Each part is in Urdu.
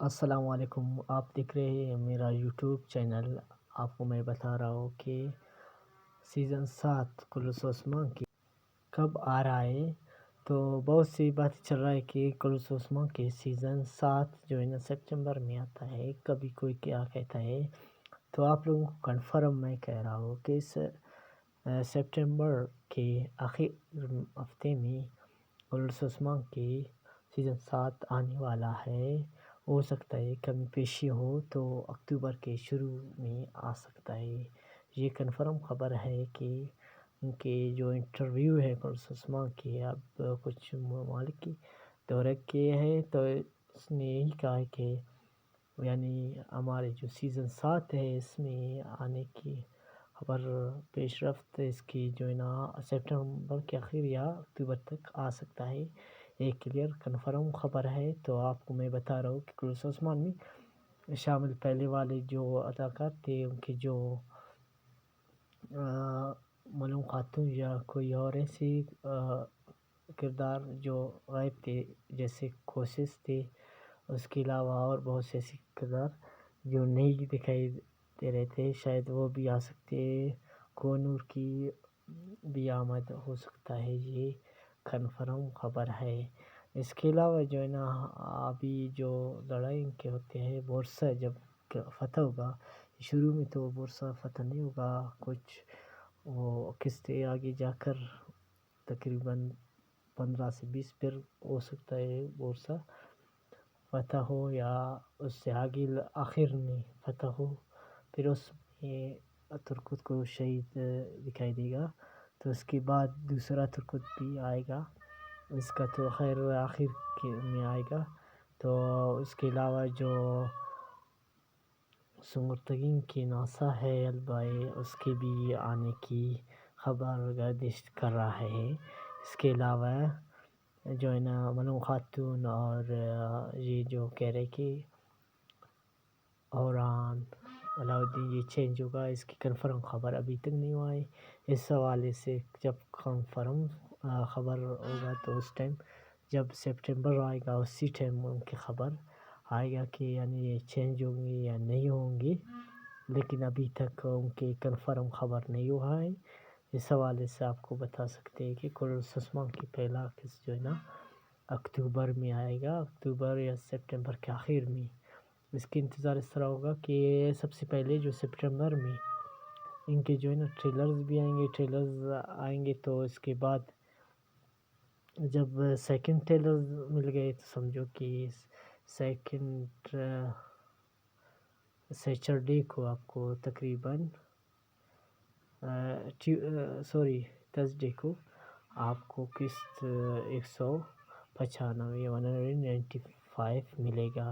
السلام علیکم، آپ دیکھ رہے ہیں میرا یوٹیوب چینل۔ آپ کو میں بتا رہا ہوں کہ سیزن 7 کلث عثمان کی کب آ رہا ہے۔ تو بہت سی باتیں چل رہا ہے کہ کلث عثمان کے سیزن 7 جو ہے نا سپٹمبر میں آتا ہے، کبھی کوئی کیا کہتا ہے۔ تو آپ لوگوں کو کنفرم میں کہہ رہا ہوں کہ سپٹمبر کے آخر ہفتے میں کلث عثمان کی سیزن 7 آنے والا ہے۔ ہو سکتا ہے کمی پیشی ہو تو اکتوبر کے شروع میں آ سکتا ہے۔ یہ کنفرم خبر ہے کہ ان کے جو انٹرویو ہے کلث عثمان کے، اب کچھ ممالک کی دورہ کیے ہیں، تو اس نے یہی کہا ہے کہ یعنی ہمارے جو سیزن 7 ہے اس میں آنے کی خبر پیش رفت اس کی جو ہے نا سپٹمبر کے آخر یا اکتوبر تک آ سکتا ہے۔ ایک کلیئر کنفرم خبر ہے۔ تو آپ کو میں بتا رہا ہوں کہ کلث عثمان میں شامل پہلے والے جو اداکار تھے، ان کے جو ملوم خاتون یا کوئی اور ایسی کردار جو غائب تھے، جیسے کوشش تھے، اس کے علاوہ اور بہت سے ایسے کردار جو نہیں دکھائی دے رہے تھے، شاید وہ بھی آ سکتے۔ کوہنور کی بھی آمد ہو سکتا ہے، یہ کنفرم خبر ہے۔ اس کے علاوہ جو ہے نا ابھی جو لڑائی ان کے ہوتے ہیں، بورسا جب فتح ہوگا، شروع میں تو بورسا فتح نہیں ہوگا، کچھ وہ قسطیں آگے جا کر تقریباً 15 سے 20 پھر ہو سکتا ہے بورسا فتح ہو، یا اس سے آگے آخر میں فتح ہو، پھر اس میں ترکت کو شہید دکھائی دے گا۔ تو اس کے بعد دوسرا ترکت بھی آئے گا، اس کا تو خیر آخر میں آئے گا۔ تو اس کے علاوہ جو سنگرتگین کی ناسا ہے البائے، اس کے بھی آنے کی خبر گردش کر رہا ہے۔ اس کے علاوہ جو ہے نا ملوم خاتون اور یہ جو کہہ رہے کہ اوران علاؤدین یہ چینج ہوگا، اس کی کنفرم خبر ابھی تک نہیں ہوا ہے۔ اس حوالے سے جب کنفرم خبر ہوگا تو اس ٹائم جب سپٹمبر آئے گا اسی ٹائم ان کی خبر آئے گا کہ یعنی یہ چینج ہوں گی یا نہیں ہوں گی، لیکن ابھی تک ان کی کنفرم خبر نہیں ہوا ہے۔ اس حوالے سے آپ کو بتا سکتے ہیں کہ کلث عثمان کی پہلا قسط جو ہے نا اکتوبر میں آئے گا، اکتوبر یا سپٹمبر کے آخر میں۔ اس کی انتظار اس طرح ہوگا کہ سب سے پہلے جو سپٹمبر میں ان کے جو ہے نا ٹریلرز بھی آئیں گے، ٹریلرز آئیں گے تو اس کے بعد جب سیکنڈ ٹریلرز مل گئے تو سمجھو کہ سیکنڈ سیچرڈے کو آپ کو تقریباً تھرسڈے کو آپ کو قسط 195 195 ملے گا۔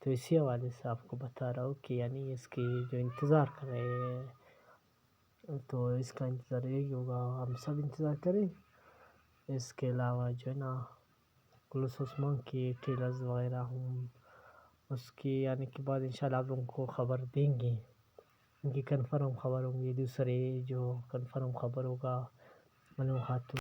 تو اسی حوالے سے آپ کو بتا رہا ہوں کہ یعنی اس کی جو انتظار کر رہے ہیں، تو اس کا انتظار یہی ہوگا، ہم سب انتظار کریں۔ اس کے علاوہ جو ہے نا کلث عثمان کی ٹریلرز وغیرہ ہوں، اس کی آنے کے بعد انشاءاللہ آپ لوگوں کو خبر دیں گے، ان کی کنفرم خبر ہوں گی۔ دوسرے جو کنفرم خبر ہوگا ملوم خاتون